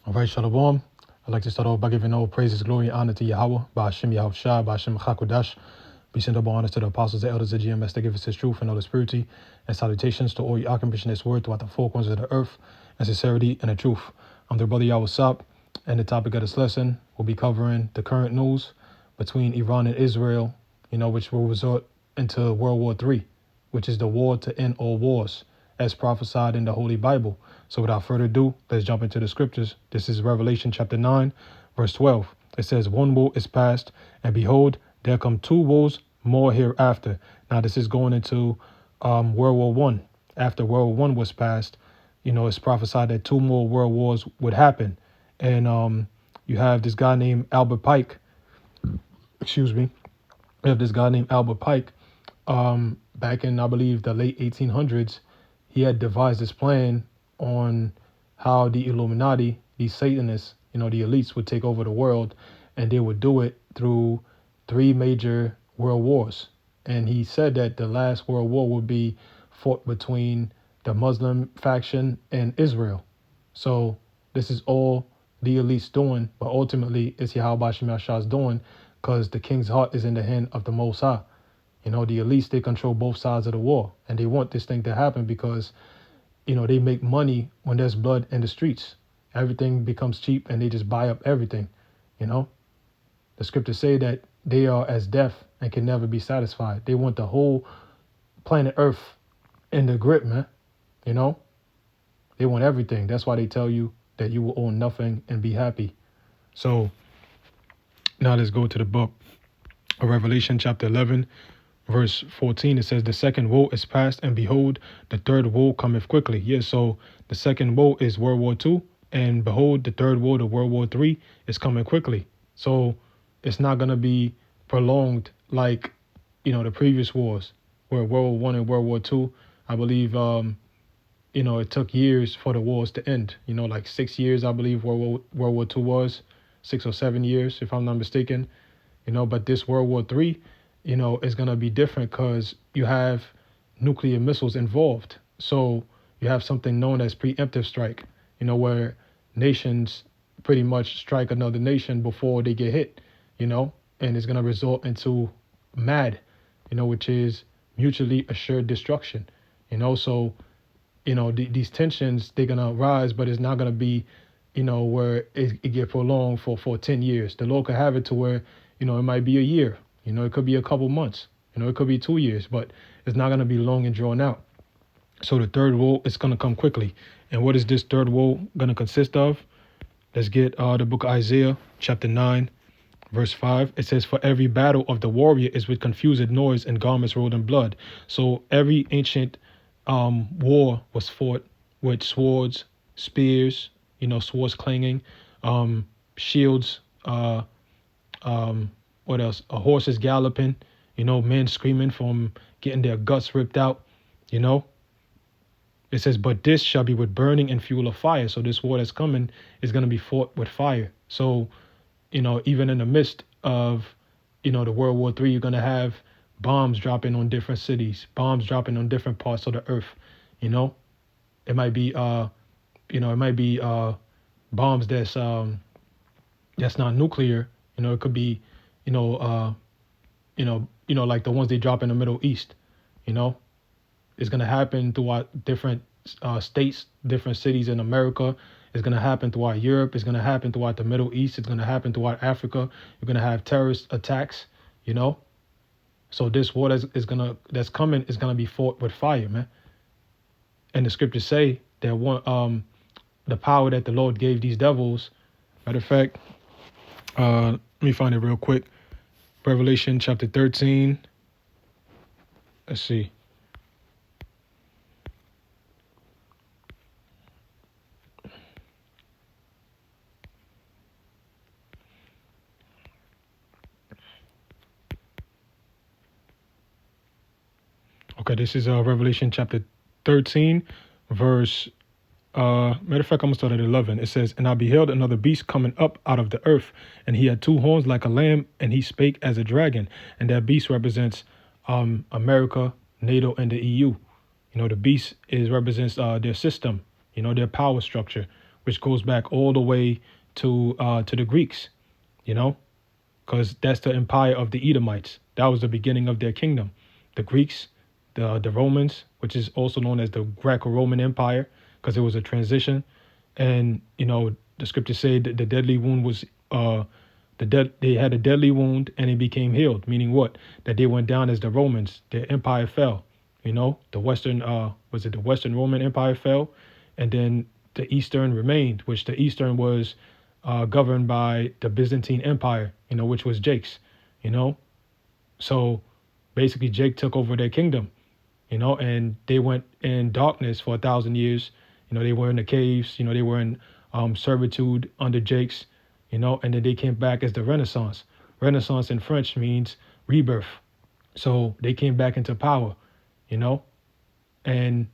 All right, Shalom. I'd like to start off by giving all praises, glory, and honor to Yahweh, by Hashem Yahushua, by Hashem Chakodash. We send double honors to the apostles and elders of GMS that give us his truth and all his purity, and salutations to all you accomplishing this word throughout the four corners of the earth, and sincerity and the truth. I'm their brother Yahweh Sap, and the topic of this lesson will be covering the current news between Iran and Israel, which will result into World War III, which is the war to end all wars, as prophesied in the Holy Bible. So without further ado, let's jump into the scriptures. This is Revelation chapter 9, verse 12. It says, "One woe is past, and behold, there come two woes more hereafter." Now this is going into World War One. After World War One was passed, it's prophesied that two more world wars would happen. And you have this guy named Albert Pike. Excuse me. We have this guy named Albert Pike. Back in, I believe, the late 1800s, he had devised this plan on how the Illuminati, these Satanists, the elites would take over the world, and they would do it through three major world wars. And he said that the last world war would be fought between the Muslim faction and Israel. So this is all the elites doing, but ultimately it's Yahweh Shemashah's doing, because the king's heart is in the hand of the Most High. The elites, they control both sides of the war, and they want this thing to happen because they make money when there's blood in the streets. Everything becomes cheap and they just buy up everything. The scriptures say that they are as deaf and can never be satisfied. They want the whole planet Earth in the grip, man. They want everything. That's why they tell you that you will own nothing and be happy. So now let's go to the book of Revelation chapter 11. Verse 14, it says, "The second woe is past, and behold, the third woe cometh quickly." Yeah, so the second woe is World War II, and behold, the third woe, the World War III, is coming quickly. So it's not going to be prolonged like, the previous wars, where World War I and World War II, I believe, it took years for the wars to end. Like 6 years, I believe World War II was, 6 or 7 years, if I'm not mistaken. But this World War III, is going to be different because you have nuclear missiles involved. So you have something known as preemptive strike, where nations pretty much strike another nation before they get hit, and it's going to result into MAD, which is mutually assured destruction, so, these tensions, they're going to rise, but it's not going to be, where it get prolonged for 10 years. The Lord could have it to where, it might be a year. It could be a couple months. It could be 2 years, but it's not going to be long and drawn out. So the third woe is going to come quickly. And what is this third woe going to consist of? Let's get the book of Isaiah, chapter 9, verse 5. It says, "For every battle of the warrior is with confused noise and garments rolled in blood." So every ancient war was fought with swords, spears, swords clanging, shields, what else? Horses galloping, men screaming from getting their guts ripped out, It says, "But this shall be with burning and fuel of fire." So this war that's coming is going to be fought with fire. So, even in the midst of, the World War III, you're going to have bombs dropping on different cities, bombs dropping on different parts of the earth, It might be, bombs that's not nuclear, it could be, like the ones they drop in the Middle East, It's going to happen throughout different states, different cities in America. It's going to happen throughout Europe. It's going to happen throughout the Middle East. It's going to happen throughout Africa. You're going to have terrorist attacks, So this war that's coming is going to be fought with fire, man. And the scriptures say that the power that the Lord gave these devils. Matter of fact, let me find it real quick. Revelation chapter 13. Let's see. Okay, this is Revelation chapter 13, verse, matter of fact, I'm going to start at 11. It says, "And I beheld another beast coming up out of the earth, and he had two horns like a lamb, and he spake as a dragon." And that beast represents America, NATO, and the EU. The beast represents their system, their power structure, which goes back all the way to the Greeks, you know, because that's the empire of the Edomites. That was the beginning of their kingdom. The Greeks, the Romans, which is also known as the Greco-Roman Empire, because it was a transition. And the scriptures say that the deadly wound was they had a deadly wound and it became healed, meaning what? That they went down as the Romans. Their empire fell. The Western the Western Roman Empire fell, and then the Eastern remained, which the Eastern was governed by the Byzantine Empire, which was Jake's. So basically Jake took over their kingdom, and they went in darkness for 1,000 years. They were in the caves, they were in servitude under Jake's, and then they came back as the Renaissance. Renaissance in French means rebirth. So they came back into power, and,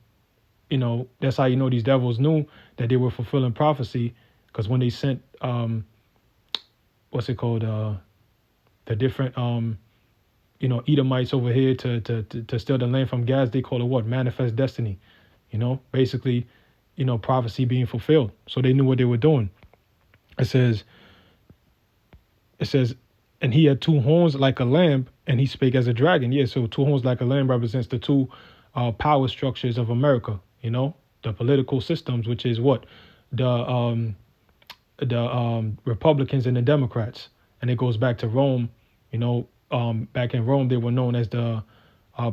that's how these devils knew that they were fulfilling prophecy, because when they sent, the different, Edomites over here to steal the land from Gaz, they call it what? Manifest destiny, basically, prophecy being fulfilled. So they knew what they were doing. It says, and he had two horns like a lamb, and he spake as a dragon. Yeah, so two horns like a lamb represents the two power structures of America, the political systems, which is what? The Republicans and the Democrats. And it goes back to Rome, back in Rome, they were known as the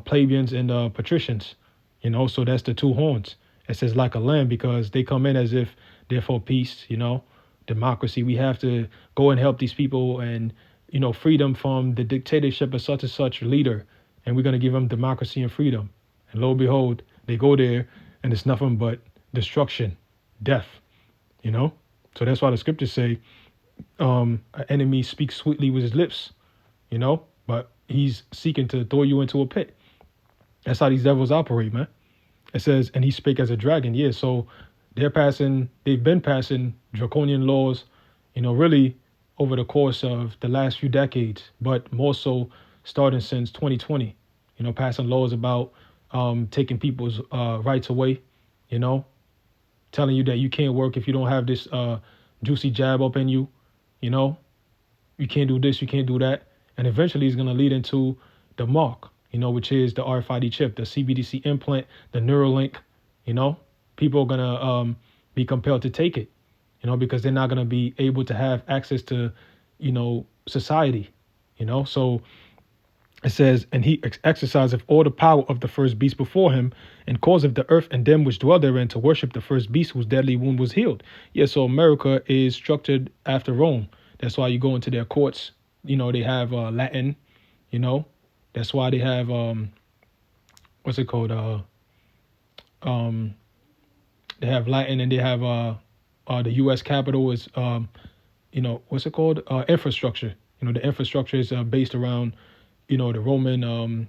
plebeians and the patricians, so that's the two horns. It says like a lamb because they come in as if they're for peace, democracy. We have to go and help these people and, free them from the dictatorship of such and such leader. And we're going to give them democracy and freedom. And lo and behold, they go there and it's nothing but destruction, death, So that's why the scriptures say an enemy speaks sweetly with his lips, but he's seeking to throw you into a pit. That's how these devils operate, man. It says, and he spake as a dragon. Yeah, so they've been passing draconian laws, really over the course of the last few decades, but more so starting since 2020, passing laws about taking people's rights away, telling you that you can't work if you don't have this juicy jab up in you, you can't do this, you can't do that. And eventually it's going to lead into the mark, which is the RFID chip, the CBDC implant, the Neuralink, people are going to be compelled to take it, because they're not going to be able to have access to, society, So it says, and he exerciseth all the power of the first beast before him, and causeth the earth and them which dwell therein to worship the first beast whose deadly wound was healed. Yeah, so America is structured after Rome. That's why you go into their courts, they have Latin, that's why they have they have Latin, and they have the U.S. Capitol is infrastructure. The infrastructure is based around the Roman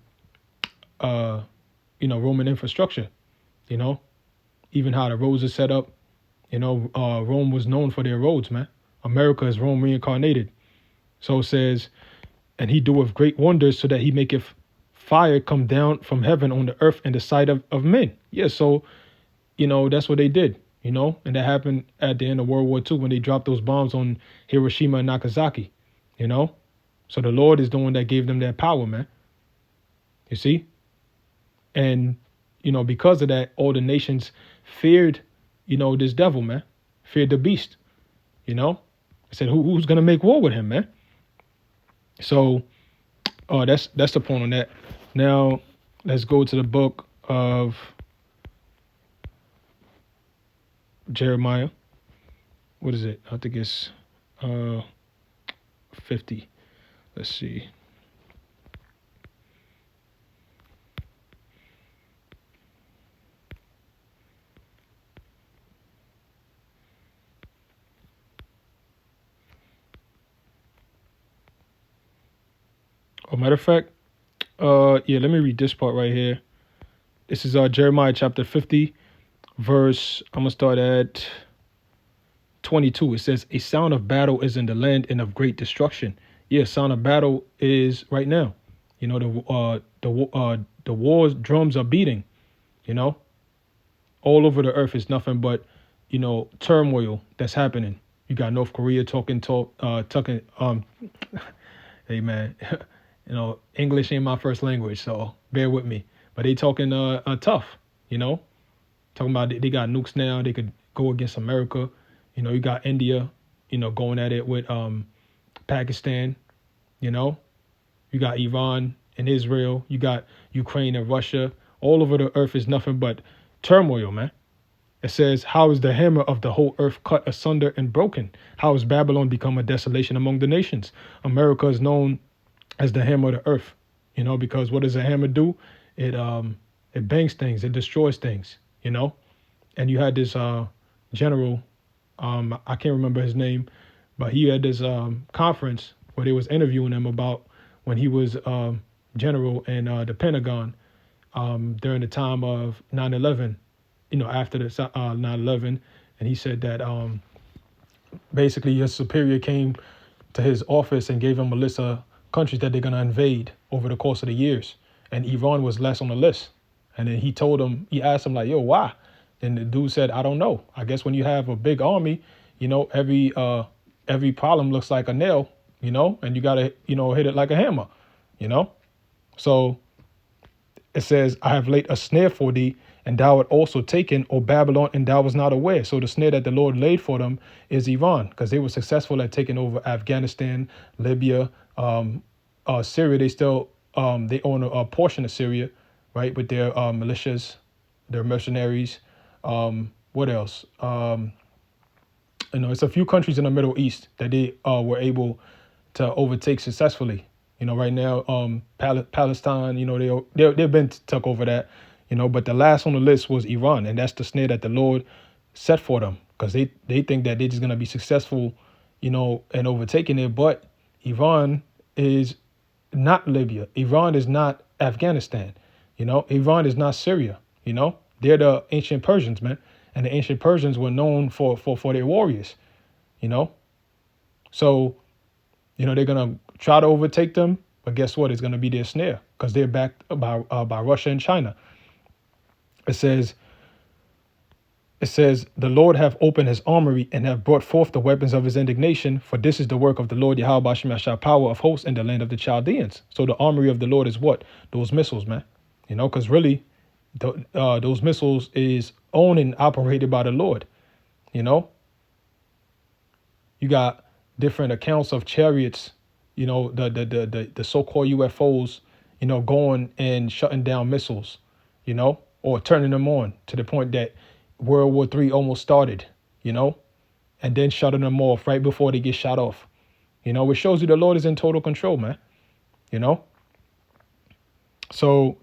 Roman infrastructure. Even how the roads are set up. Rome was known for their roads, man. America is Rome reincarnated. So it says, and he doeth great wonders, so that he maketh fire come down from heaven on the earth in the sight of men. Yeah, so, that's what they did, and that happened at the end of World War II when they dropped those bombs on Hiroshima and Nagasaki, So the Lord is the one that gave them that power, man. You see? And, because of that, all the nations feared, this devil, man. Feared the beast, I said, who's going to make war with him, man? So that's the point on that. Now, let's go to the book of Jeremiah. What is it? I think it's 50. Let's see. Matter of fact, let me read this part right here. This is Jeremiah chapter 50, verse, I'm going to start at 22. It says, a sound of battle is in the land and of great destruction. Yeah, sound of battle is right now. The war's drums are beating, all over the earth. Is nothing but, turmoil that's happening. You got North Korea talking. Hey man, English ain't my first language, so bear with me. But they talking tough. Talking about they got nukes now. They could go against America. You got India. Going at it with Pakistan. You got Iran and Israel. You got Ukraine and Russia. All over the earth is nothing but turmoil, man. It says, how is the hammer of the whole earth cut asunder and broken? How has Babylon become a desolation among the nations? America is known as the hammer of the earth, because what does a hammer do? It bangs things, it destroys things, And you had this general, I can't remember his name, but he had this conference where they was interviewing him about when he was general in the Pentagon during the time of 9/11. After the 9/11, and he said that basically his superior came to his office and gave him a list of countries that they're going to invade over the course of the years, and Iran was last on the list. And then he asked him like, yo, why? And the dude said, I don't know. I guess when you have a big army, every problem looks like a nail, and you got to, hit it like a hammer, So it says, I have laid a snare for thee, and thou art also taken, O Babylon, and thou was not aware. So the snare that the Lord laid for them is Iran, because they were successful at taking over Afghanistan, Libya, Syria. They still they own a portion of Syria, right, with their militias, their mercenaries. What else? It's a few countries in the Middle East that they were able to overtake successfully. Right now, Palestine, they've been took over that, but the last on the list was Iran, and that's the snare that the Lord set for them, because they think that they're just going to be successful, in overtaking it. But Iran is not Libya. Iran is not Afghanistan. Iran is not Syria. They're the ancient Persians, man, and the ancient Persians were known for their warriors. So they're gonna try to overtake them, but guess what? It's gonna be their snare, because they're backed by Russia and China. It says, the Lord hath opened his armory and have brought forth the weapons of his indignation, for this is the work of the Lord Yahweh Ba'ashem Yashar, power of hosts in the land of the Chaldeans. So the armory of the Lord is what? Those missiles, man. Because really, those missiles is owned and operated by the Lord. You got different accounts of chariots, the so-called UFOs, going and shutting down missiles, or turning them on to the point that World War III almost started, and then shutting them off right before they get shot off. It shows you the Lord is in total control, man. So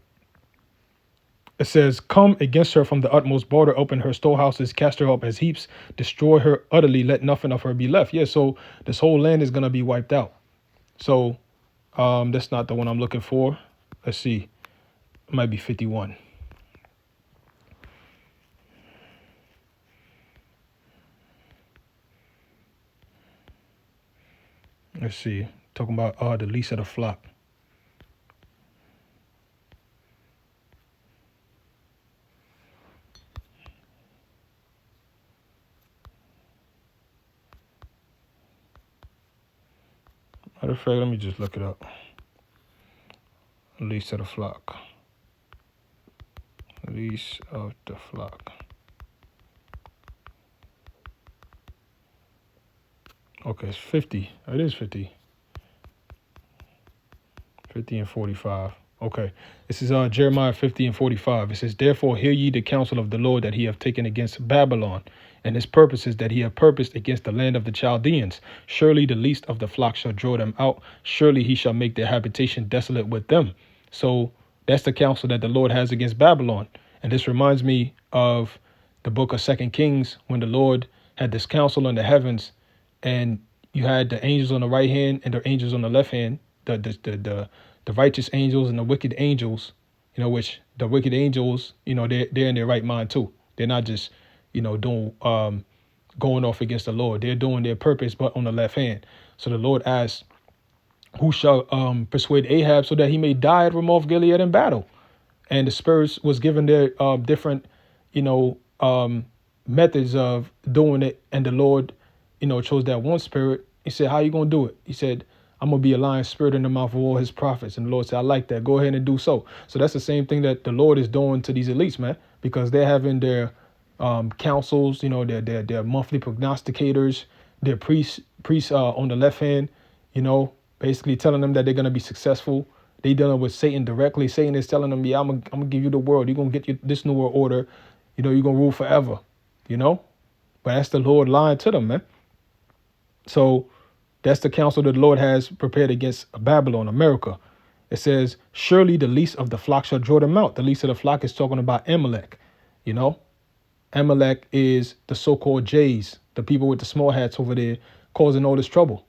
it says, come against her from the utmost border, open her storehouses, cast her up as heaps, destroy her utterly, let nothing of her be left. Yeah, so this whole land is going to be wiped out. So that's not the one I'm looking for. Let's see. It might be 51. Let's see. Talking about the least of the flock. Matter of fact, let me just look it up. Least of the flock. Least of the flock. Okay, it's 50. It is 50. 50 and 45. Okay. This is Jeremiah 50 and 45. It says, therefore hear ye the counsel of the Lord that he hath taken against Babylon, and his purposes that he hath purposed against the land of the Chaldeans. Surely the least of the flock shall draw them out. Surely he shall make their habitation desolate with them. So that's the counsel that the Lord has against Babylon. And this reminds me of the book of 2 Kings, when the Lord had this counsel in the heavens, and you had the angels on the right hand and the angels on the left hand, the righteous angels and the wicked angels, which the wicked angels, they're in their right mind too. They're not just, doing going off against the Lord. They're doing their purpose, but on the left hand. So the Lord asked, who shall persuade Ahab so that he may die at Ramoth Gilead in battle? And the spirits was given their different, methods of doing it, and the Lord, chose that one spirit. He said, how you gonna do it? He said, I'm gonna be a lying spirit in the mouth of all his prophets. And the Lord said, I like that. Go ahead and do so. So that's the same thing that the Lord is doing to these elites, man, because they're having their councils, their monthly prognosticators, their priests on the left hand, basically telling them that they're gonna be successful. They dealing with Satan directly. Satan is telling them, yeah, I'm gonna give you the world. You're gonna get this new world order. You're gonna rule forever. But that's the Lord lying to them, man. So that's the counsel that the Lord has prepared against Babylon, America. It says, surely the least of the flock shall draw them out. The least of the flock is talking about Amalek. Amalek is the so-called Jays, the people with the small hats over there causing all this trouble.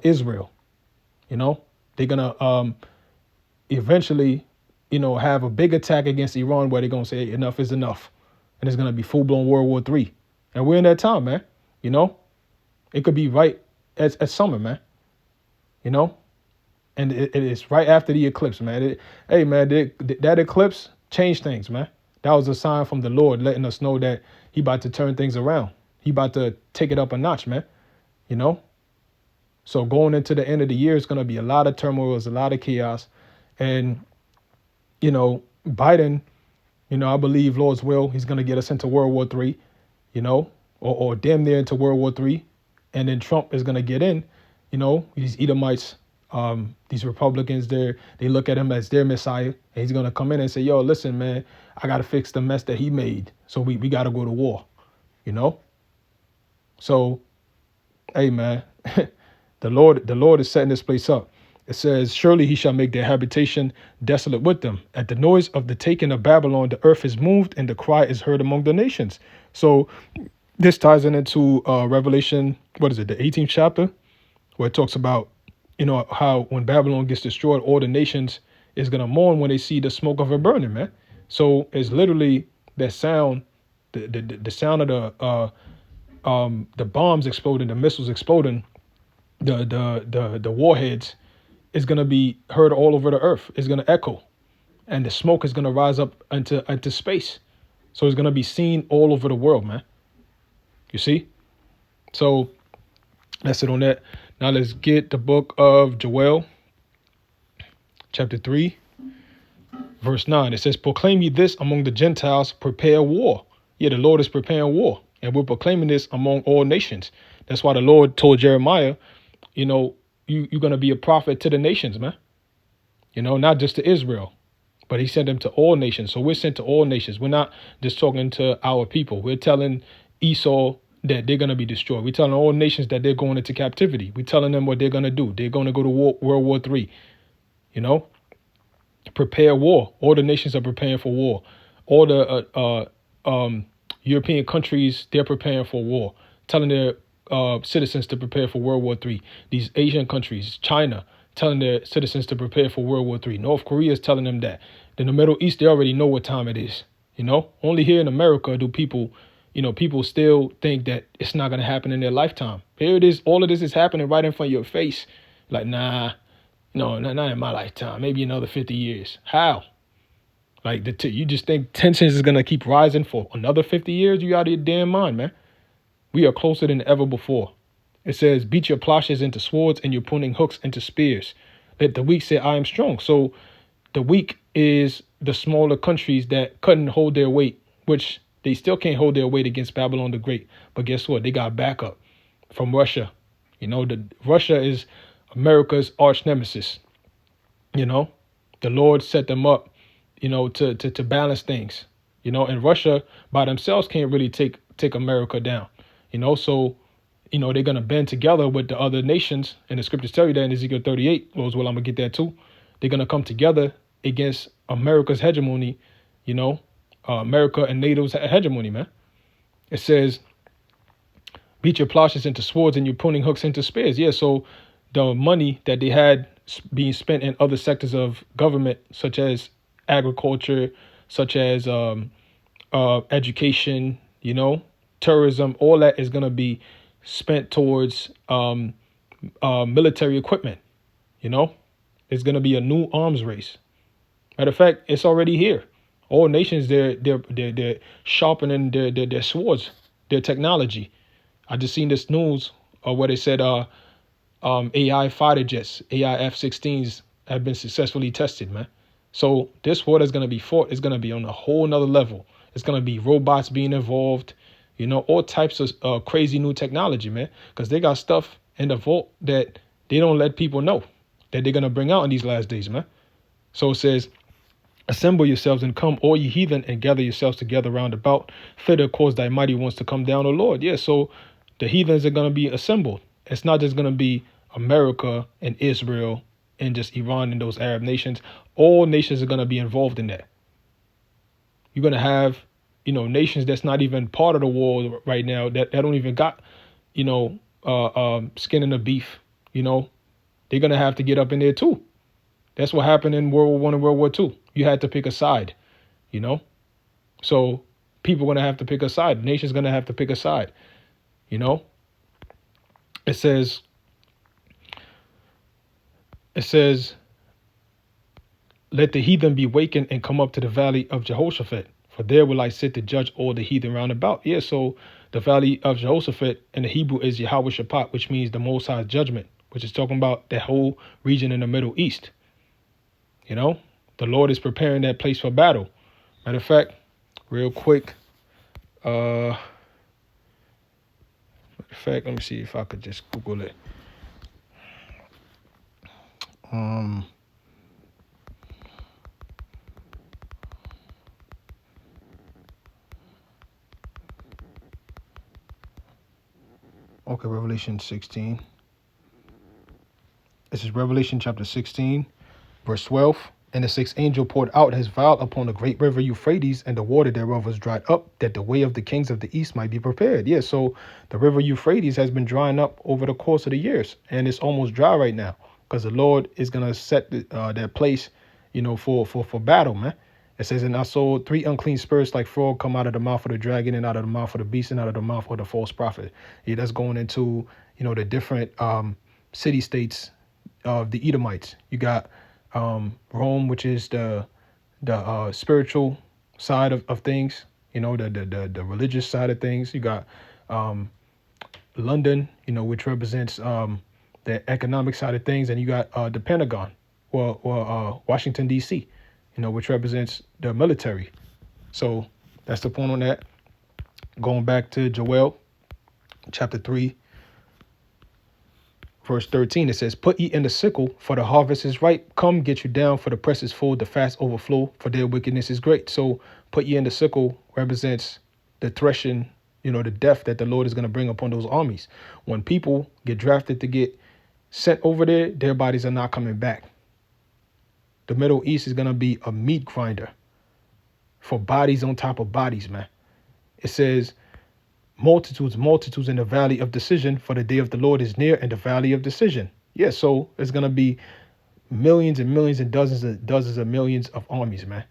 Israel. They're gonna eventually, have a big attack against Iran where they're gonna say enough is enough, and it's gonna be full-blown World War III. And we're in that time, man. It could be right at summer, man. And it is right after the eclipse, man. That eclipse changed things, man. That was a sign from the Lord letting us know that he about to turn things around. He about to take it up a notch, man. So going into the end of the year, it's going to be a lot of turmoil, there's a lot of chaos. And, Biden, I believe, Lord's will, he's going to get us into World War III, or damn near into World War III. And then Trump is going to get in, these Edomites, these Republicans, they look at him as their Messiah. And he's going to come in and say, yo, listen, man, I got to fix the mess that he made. So we got to go to war, So, hey, man, the Lord is setting this place up. It says, surely he shall make their habitation desolate with them. At the noise of the taking of Babylon, the earth is moved and the cry is heard among the nations. So this ties into Revelation, what is it, the 18th chapter, where it talks about, how when Babylon gets destroyed, all the nations is going to mourn when they see the smoke of it burning, man. So it's literally that sound, the sound of the bombs exploding, the missiles exploding, the warheads is going to be heard all over the earth. It's going to echo, and the smoke is going to rise up into space. So it's going to be seen all over the world, man. You see? So that's it on that. Now let's get the book of Joel, chapter 3, verse 9. It says, proclaim ye this among the Gentiles, prepare war. Yeah, the Lord is preparing war, and we're proclaiming this among all nations. That's why the Lord told Jeremiah, you're going to be a prophet to the nations, man. Not just to Israel, but he sent them to all nations. So we're sent to all nations. We're not just talking to our people. We're telling Esau that they're going to be destroyed. We're telling all nations that they're going into captivity. We're telling them what they're going to do. They're going to go to World War III. Prepare war. All the nations are preparing for war. All the European countries, they're preparing for war, telling their citizens to prepare for World War III. These Asian countries, China, telling their citizens to prepare for World War III. North Korea is telling them that. In the Middle East, they already know what time it is. Only here in America do people still think that it's not going to happen in their lifetime. Here it is. All of this is happening right in front of your face. Like, nah, no, not in my lifetime. Maybe another 50 years. How? Like, you just think tensions is going to keep rising for another 50 years? You out of your damn mind, man. We are closer than ever before. It says, beat your plowshares into swords and your pruning hooks into spears. Let the weak say, I am strong. So the weak is the smaller countries that couldn't hold their weight, which they still can't hold their weight against Babylon the Great. But guess what? They got backup from Russia. Russia is America's arch nemesis. The Lord set them up, to balance things. And Russia by themselves can't really take America down. So they're going to band together with the other nations. And the scriptures tell you that in Ezekiel 38. Lord's will, I'm going to get that too. They're going to come together against America's hegemony, America and NATO's hegemony, man. It says, beat your plowshares into swords and your pruning hooks into spears. Yeah, so the money that they had being spent in other sectors of government, such as agriculture, such as education, tourism, all that is going to be spent towards military equipment. It's going to be a new arms race. Matter of fact, it's already here. All nations, they're sharpening their swords, their technology. I just seen this news where they said AI fighter jets, AI F-16s have been successfully tested, man. So this war is going to be fought. It's going to be on a whole nother level. It's going to be robots being involved, all types of crazy new technology, man. Because they got stuff in the vault that they don't let people know that they're going to bring out in these last days, man. So it says, assemble yourselves and come, all ye heathen, and gather yourselves together round about. Thither cause thy mighty ones to come down, O Lord. Yeah, so the heathens are going to be assembled. It's not just going to be America and Israel and just Iran and those Arab nations. All nations are going to be involved in that. You're going to have, nations that's not even part of the war right now, that don't even got, skin in the beef. They're going to have to get up in there too. That's what happened in World War One and World War Two. You had to pick a side, So people are going to have to pick a side. The nation's going to have to pick a side, It says, let the heathen be wakened and come up to the valley of Jehoshaphat, for there will I sit to judge all the heathen round about. Yeah, so the valley of Jehoshaphat in the Hebrew is Yahweh Shaphat, which means the Most High's judgment, which is talking about the whole region in the Middle East. The Lord is preparing that place for battle. Matter of fact, real quick, let me see if I could just Google it. Okay, Revelation 16. This is Revelation chapter 16, verse 12. And the sixth angel poured out his vial upon the great river Euphrates, and the water thereof was dried up, that the way of the kings of the east might be prepared. Yeah, so the river Euphrates has been drying up over the course of the years, and it's almost dry right now, because the Lord is gonna set that place, for battle, man. It says, and I saw three unclean spirits like frog come out of the mouth of the dragon, and out of the mouth of the beast, and out of the mouth of the false prophet. Yeah, that's going into the different city states of the Edomites. You got Rome, which is the spiritual side of things, the religious side of things. You got London, which represents the economic side of things, and you got the Pentagon, or Washington D.C., which represents the military. So that's the point on that. Going back to Joel, chapter 3. Verse 13, it says, put ye in the sickle, for the harvest is ripe. Come, get you down, for the press is full, the fast overflow, for their wickedness is great. So put ye in the sickle represents the threshing, the death that the Lord is going to bring upon those armies. When people get drafted to get sent over there, their bodies are not coming back. The Middle East is going to be a meat grinder for bodies on top of bodies, man. It says, multitudes in the valley of decision, for the day of the Lord is near in the valley of decision. Yeah, so it's going to be millions and millions and dozens of millions of armies, man.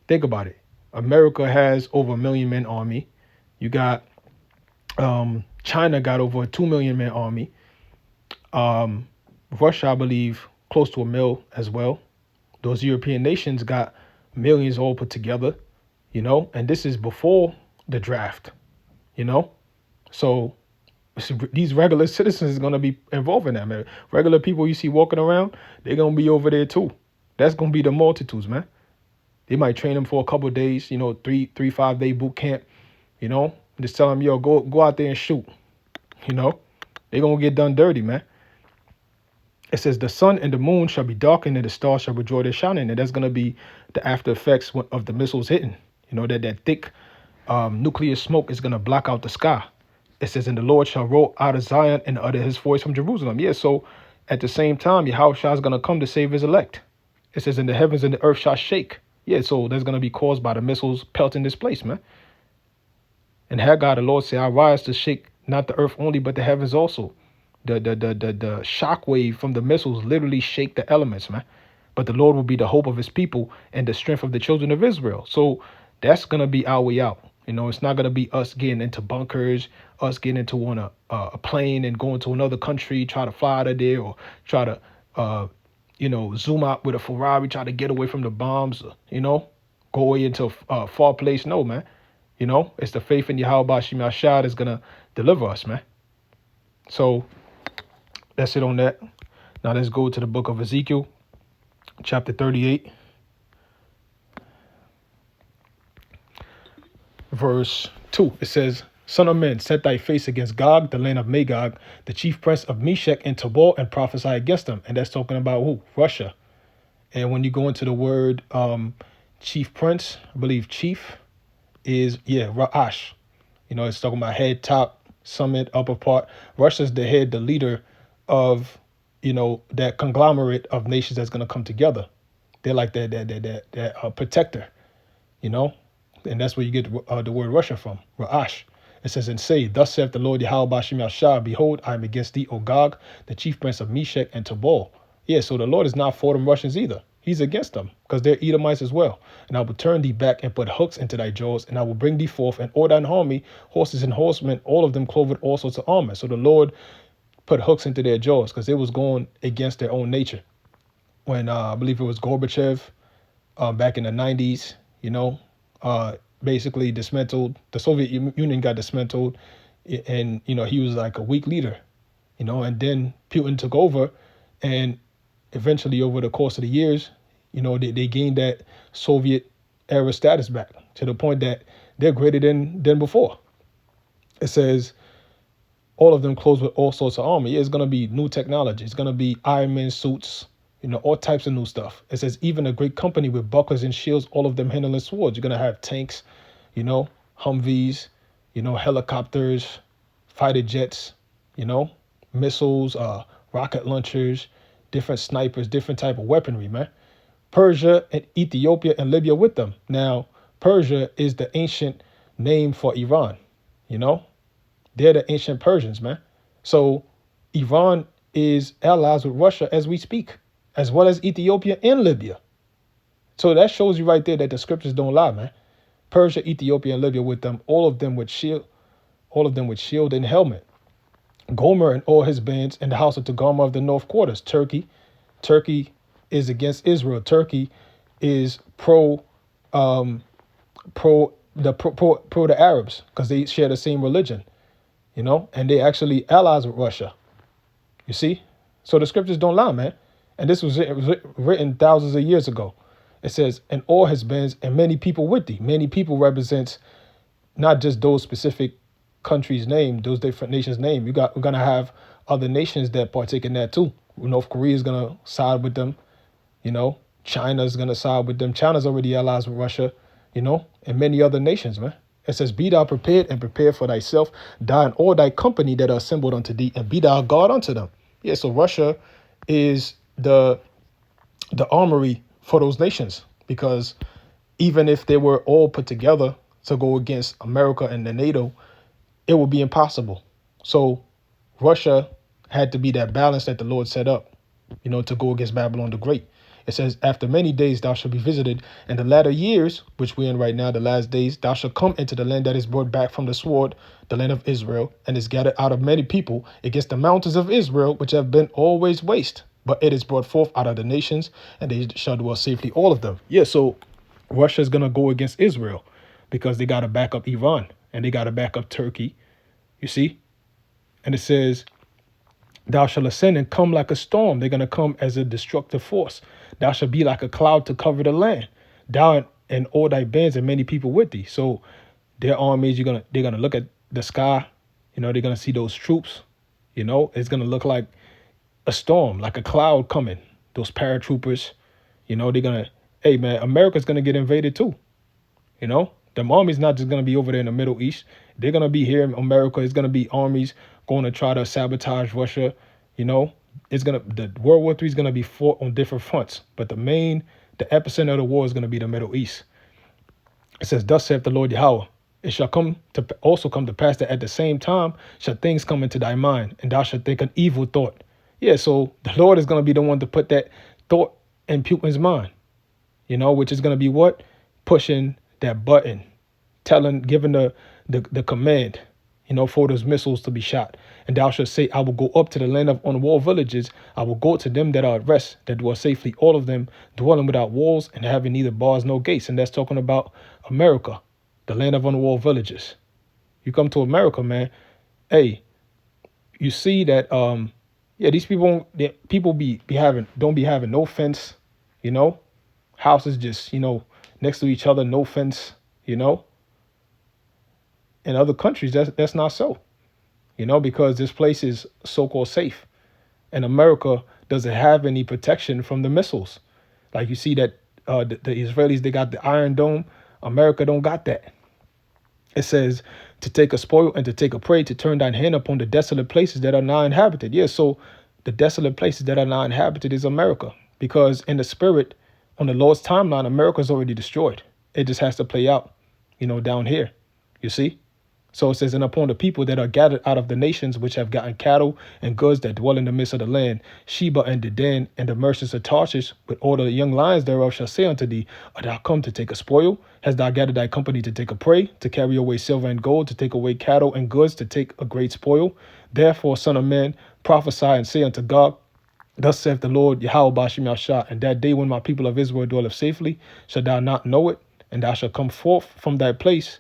Think about it. America has over 1 million man army. You got China got over a 2 million man army. Russia, I believe, close to 1 mil as well. Those European nations got millions all put together, and this is before the draft. So these regular citizens are going to be involved in that, man. Regular people you see walking around, they're going to be over there too. That's going to be the multitudes, man. They might train them for a couple of days, 5 day boot camp, just tell them, yo, go out there and shoot. They're going to get done dirty, man. It says the sun and the moon shall be darkened and the stars shall withdraw their shining. And that's going to be the after effects of the missiles hitting, that thick nuclear smoke is going to block out the sky. It says, and the Lord shall roll out of Zion and utter his voice from Jerusalem. Yeah, so at the same time, Yahushua is going to come to save his elect. It says, and the heavens and the earth shall shake. Yeah, so that's going to be caused by the missiles pelting this place, man. And Haggai, the Lord said, I rise to shake not the earth only, but the heavens also. The shock wave from the missiles literally shake the elements, man. But the Lord will be the hope of his people and the strength of the children of Israel. So that's going to be our way out. It's not going to be us getting into bunkers, us getting into on a plane and going to another country, try to fly out of there, or try to, zoom out with a Ferrari, try to get away from the bombs, go away into a far place. No, man. It's the faith in Yahweh Bashim Yashad that's going to deliver us, man. So that's it on that. Now let's go to the book of Ezekiel, chapter 38, verse 2. It says, Son of man, set thy face against Gog, the land of Magog, the chief prince of Meshech and Tubal, and prophesy against them. And that's talking about who? Russia. And when you go into the word chief prince, I believe chief is, Ra'ash. It's talking about head, top, summit, upper part. Russia's the head, the leader of, that conglomerate of nations that's going to come together. They're like that protector, and that's where you get the word Russia from, Ra'ash. It says, and say, thus saith the Lord Yahweh Bashim Yashah, behold, I am against thee, O Gog, the chief prince of Meshech and Tubal. Yeah, so the Lord is not for them Russians either. He's against them because they're Edomites as well. And I will turn thee back and put hooks into thy jaws, and I will bring thee forth and all thine army, horses and horsemen, all of them clothed with all sorts of armor. So the Lord put hooks into their jaws because they was going against their own nature. When I believe it was Gorbachev back in the 90s, basically dismantled, the Soviet Union got dismantled, and, he was like a weak leader, and then Putin took over, and eventually over the course of the years, they gained that Soviet era status back to the point that they're greater than before. It says, all of them clothed with all sorts of armor. Yeah, it's going to be new technology. It's going to be Iron Man suits, all types of new stuff. It says, even a great company with bucklers and shields, all of them handling swords. You're going to have tanks, Humvees, helicopters, fighter jets, missiles, rocket launchers, different snipers, different type of weaponry, man. Persia and Ethiopia and Libya with them. Now, Persia is the ancient name for Iran, They're the ancient Persians, man. So Iran is allies with Russia as we speak, as well as Ethiopia and Libya. So that shows you right there that the scriptures don't lie, man. Persia, Ethiopia, and Libya with them, all of them with shield and helmet. Gomer and all his bands in the house of Togarmah of the north quarters. Turkey is against Israel. Turkey is pro the Arabs because they share the same religion, and they actually allies with Russia. You see, so the scriptures don't lie, man. And this was written thousands of years ago. It says, and all his bands and many people with thee. Many people represents not just those specific countries' name, those different nations' name. We're gonna have other nations that partake in that too. North Korea is gonna side with them, China's gonna side with them. China's already allies with Russia, and many other nations, man. It says, be thou prepared and prepare for thyself, thou and all thy company that are assembled unto thee, and be thou God unto them. Yeah, so Russia is the armory for those nations, because even if they were all put together to go against America and the NATO, it would be impossible. So Russia had to be that balance that the Lord set up, to go against Babylon the Great. It says, after many days thou shalt be visited, and the latter years, which we're in right now, the last days, thou shalt come into the land that is brought back from the sword, the land of Israel, and is gathered out of many people against the mountains of Israel, which have been always waste. But it is brought forth out of the nations, and they shall dwell safely, all of them. Yeah, so Russia is going to go against Israel because they got to back up Iran, and they got to back up Turkey, you see? And it says, thou shalt ascend and come like a storm. They're going to come as a destructive force. Thou shalt be like a cloud to cover the land. Thou and all thy bands and many people with thee. So their armies, they're gonna look at the sky. They're gonna see those troops. It's gonna look like a storm, like a cloud coming. Those paratroopers. They're gonna. Hey man, America's gonna get invaded too. The army's not just gonna be over there in the Middle East. They're gonna be here in America. It's gonna be armies going to try to sabotage Russia. The World War III is gonna be fought on different fronts, but the epicenter of the war is gonna be the Middle East. It says, thus saith the Lord Yahweh, it shall come to pass that at the same time shall things come into thy mind, and thou shalt think an evil thought. Yeah, so the Lord is gonna be the one to put that thought in Putin's mind, which is gonna be what? Pushing that button, giving the command, for those missiles to be shot. And thou shalt say, I will go up to the land of unwalled villages. I will go to them that are at rest, that dwell safely, all of them dwelling without walls and having neither bars nor gates. And that's talking about America, the land of unwalled villages. You come to America, man. Hey, you see that these people don't be having no fence, houses just, next to each other, no fence, In other countries, that's not so, because this place is so-called safe. And America doesn't have any protection from the missiles. Like you see that the Israelis, they got the Iron Dome. America don't got that. It says to take a spoil and to take a prey, to turn thine hand upon the desolate places that are now inhabited. Yeah, so the desolate places that are now inhabited is America. Because in the spirit, on the Lord's timeline, America's already destroyed. It just has to play out, down here. You see? So it says, and upon the people that are gathered out of the nations which have gotten cattle and goods that dwell in the midst of the land, Sheba and Dedan and the merchants of Tarshish with all the young lions thereof shall say unto thee, art thou come to take a spoil? Hast thou gathered thy company to take a prey, to carry away silver and gold, to take away cattle and goods, to take a great spoil? Therefore, son of man, prophesy and say unto God, thus saith the Lord Yahweh Bashim Yashah, and that day when my people of Israel dwelleth safely, shalt thou not know it, and thou shalt come forth from thy place,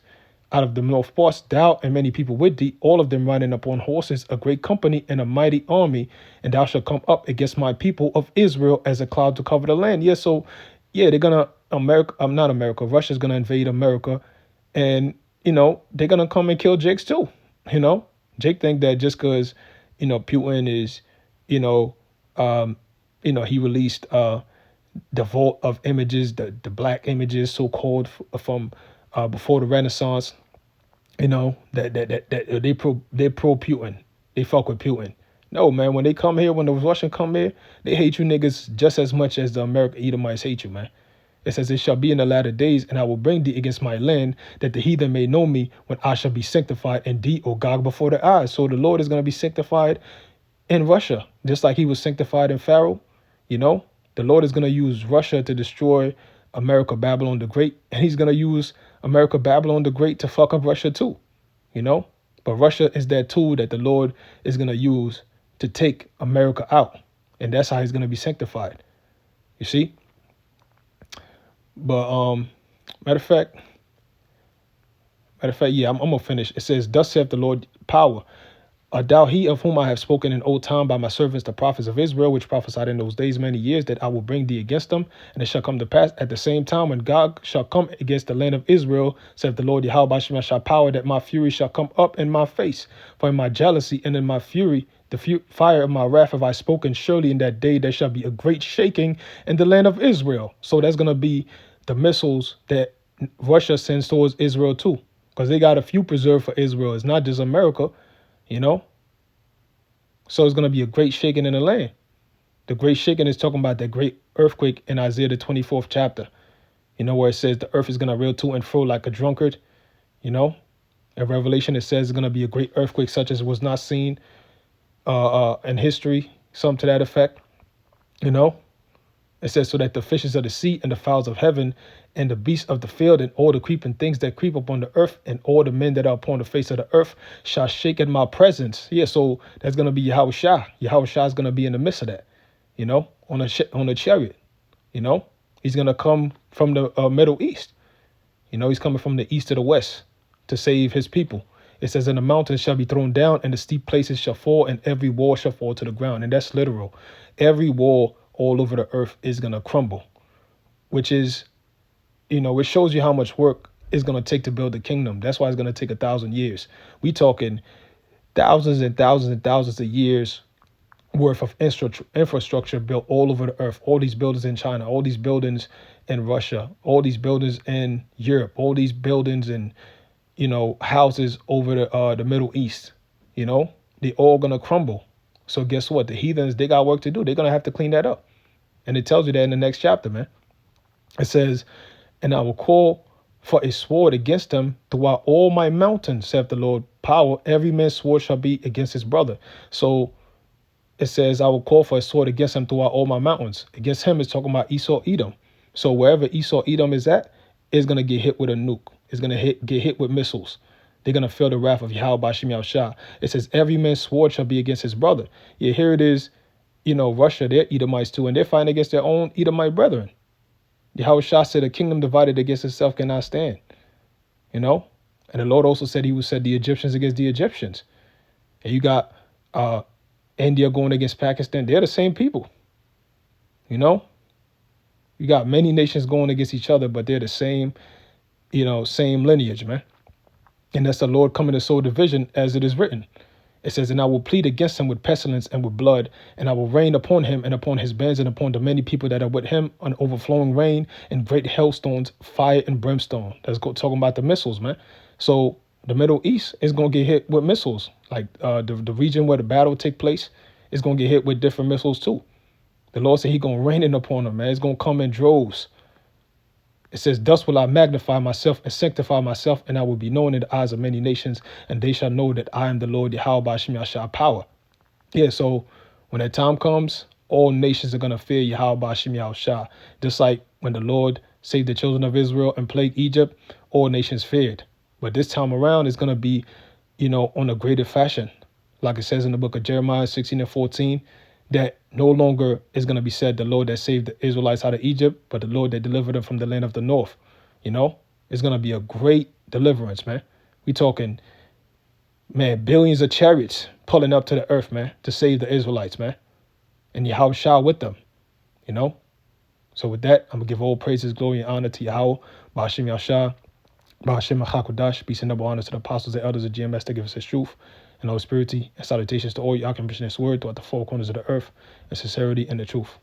out of the north parts, thou and many people with thee, all of them riding upon horses, a great company and a mighty army, and thou shalt come up against my people of Israel as a cloud to cover the land. Yeah, so they're gonna Russia's gonna invade America, and they're gonna come and kill Jakes too. Jake think that just because Putin is he released the vault of images, the black images, so called from before the Renaissance. That they're pro Putin. They fuck with Putin. No, man, when they come here, when the Russians come here, they hate you niggas just as much as the American Edomites hate you, man. It says, it shall be in the latter days, and I will bring thee against my land, that the heathen may know me, when I shall be sanctified in thee, O Gog, before their eyes. So the Lord is going to be sanctified in Russia, just like he was sanctified in Pharaoh. The Lord is going to use Russia to destroy America, Babylon the Great, and he's going to use America, Babylon the Great to fuck up Russia too, But Russia is that tool that the Lord is going to use to take America out, and that's how he's going to be sanctified, you see? But matter of fact, yeah, I'm going to finish. It says, thus saith the Lord power. Art thou he of whom I have spoken in old time by my servants, the prophets of Israel, which prophesied in those days many years, that I will bring thee against them? And it shall come to pass at the same time when Gog shall come against the land of Israel, saith the Lord Yahweh shall power, that my fury shall come up in my face. For in my jealousy and in my fury, the fire of my wrath have I spoken. Surely in that day there shall be a great shaking in the land of Israel. So that's going to be the missiles that Russia sends towards Israel too, because they got a few preserved for Israel. It's not just America. So it's going to be a great shaking in the land. The great shaking is talking about that great earthquake in Isaiah, the 24th chapter, where it says the earth is going to reel to and fro like a drunkard. In Revelation, it says it's going to be a great earthquake such as was not seen in history, something to that effect. It says, so that the fishes of the sea and the fowls of heaven and the beasts of the field and all the creeping things that creep upon the earth and all the men that are upon the face of the earth shall shake in my presence. Yeah, so that's going to be Yahweh Shah. Yahweh Shah is going to be in the midst of that, on a chariot. He's going to come from the Middle East. He's coming from the east to the west to save his people. It says, and the mountains shall be thrown down and the steep places shall fall and every wall shall fall to the ground. And that's literal. Every wall all over the earth is going to crumble, which is, it shows you how much work it's going to take to build the kingdom. That's why it's going to take 1,000 years. We talking thousands and thousands and thousands of years worth of infrastructure built all over the earth. All these buildings in China, all these buildings in Russia, all these buildings in Europe, all these buildings and, houses over the Middle East, they all going to crumble. So guess what? The heathens, they got work to do. They're going to have to clean that up. And it tells you that in the next chapter, man. It says, and I will call for a sword against them throughout all my mountains, saith the Lord power. Every man's sword shall be against his brother. So it says, I will call for a sword against him throughout all my mountains. Against him is talking about Esau, Edom. So wherever Esau, Edom is at, it's going to get hit with a nuke. It's going to get hit with missiles. they're going to feel the wrath of Yahweh Bashim Yahushua. It says, every man's sword shall be against his brother. Yeah, here it is, Russia, they're Edomites too, and they're fighting against their own Edomite brethren. Yahushua said, a kingdom divided against itself cannot stand. And the Lord also said he would set the Egyptians against the Egyptians. And you got India going against Pakistan. They're the same people. You got many nations going against each other, but they're the same, same lineage, man. And that's the Lord coming to sow division, as it is written. It says, and I will plead against him with pestilence and with blood, and I will rain upon him and upon his bands and upon the many people that are with him an overflowing rain and great hailstones, fire and brimstone. That's talking about the missiles, man. So the Middle East is going to get hit with missiles. Like the region where the battle take place is going to get hit with different missiles too. The Lord said he's going to rain it upon them, man. It's going to come in droves. It says, thus will I magnify myself and sanctify myself, and I will be known in the eyes of many nations, and they shall know that I am the Lord, Yahweh Bashim Yahshua power. Yeah, so when that time comes, all nations are going to fear Yahweh Bashim Yahshua. Just like when the Lord saved the children of Israel and plagued Egypt, all nations feared. But this time around, it's going to be, on a greater fashion. Like it says in the book of Jeremiah 16:14, that no longer is going to be said the Lord that saved the Israelites out of Egypt, but the Lord that delivered them from the land of the north. It's going to be a great deliverance, man. We talking, man, billions of chariots pulling up to the earth, man, to save the Israelites, man. And Yahweh with them, So with that, I'm going to give all praises, glory, and honor to Yahweh, Ba'ashim Yahshua, Ba'ashim Machakodash, peace and double honor to the apostles and elders of GMS that give us his truth and all spirituality, and salutations to all y'all can preach this word throughout the four corners of the earth, and sincerity and the truth.